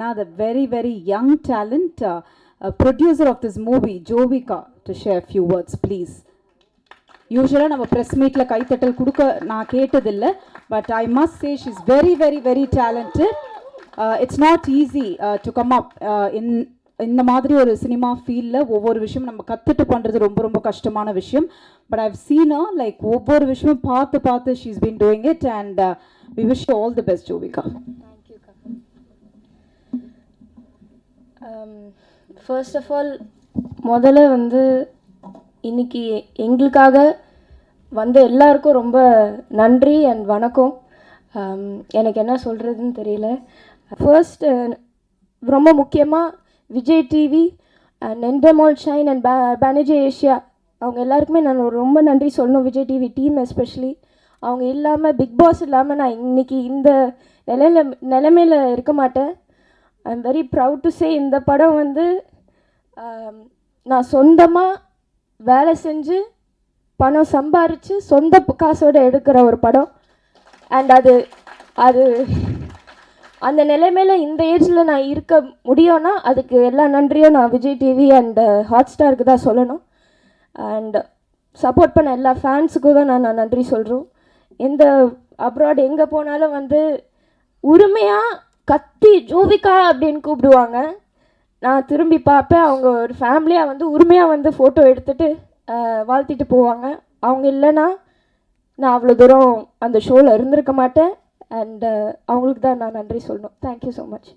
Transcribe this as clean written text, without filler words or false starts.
Now the very, very young talent, producer of this movie, Jovika, to share a few words, please. யூஸ்வலாக நம்ம press மீட்டில் கைத்தட்டல் கொடுக்க நான் கேட்டதில்லை, but I must say she is very very very talented. It's not easy to come up இந்த மாதிரி ஒரு சினிமா ஃபீல்டில் ஒவ்வொரு விஷயம் நம்ம கற்றுட்டு பண்ணுறது ரொம்ப ரொம்ப கஷ்டமான விஷயம். But I've seen her like ஒவ்வொரு விஷயமும் பார்த்து பார்த்து she is been doing it and we wish you all the best Jovika. First of all முதல்ல வந்து இன்றைக்கி எங்களுக்காக வந்த எல்லாருக்கும் ரொம்ப நன்றி அண்ட் வணக்கம். எனக்கு என்ன சொல்கிறதுன்னு தெரியல. ஃபர்ஸ்ட் ரொம்ப முக்கியமாக Vijay TV and Endemol Shine and Banerjee Asia அவங்க எல்லாருக்குமே நான் ரொம்ப நன்றி சொல்லணும். விஜய் டிவி டீம் எஸ்பெஷலி அவங்க இல்லாமல், பிக் பாஸ் இல்லாமல் நான் இன்றைக்கி இந்த நிலைமையில் இருக்க மாட்டேன். I am very proud to say இந்த படம் வந்து நான் சொந்தமாக வேலை செஞ்சு பணம் சம்பாரித்து சொந்த காசோடு எடுக்கிற ஒரு படம். அண்ட் அது அந்த நிலைமையில் இந்த ஏஜில் நான் இருக்க முடியும்னா அதுக்கு எல்லா நன்றியும் நான் விஜய் டிவி அண்ட் ஹாட்ஸ்டாருக்கு தான் சொல்லணும். அண்ட் சப்போர்ட் பண்ண எல்லா ஃபேன்ஸுக்கும் தான் நான் நன்றி சொல்கிறோம். எந்த அப்ராட் எங்கே போனாலும் வந்து உரிமையாக கத்தி ஜோவிகா அப்படின்னு கூப்பிடுவாங்க. நான் திரும்பி பார்ப்பேன், அவங்க ஒரு ஃபேமிலியாக வந்து உரிமையாக வந்து ஃபோட்டோ எடுத்துகிட்டு வாழ்த்திட்டு போவாங்க. அவங்க இல்லைன்னா நான் அவ்வளோ தூரம் அந்த ஷோவில் இருந்திருக்க மாட்டேன். அண்ட் அவங்களுக்கு தான் நான் நன்றி சொல்லணும். Thank you so much.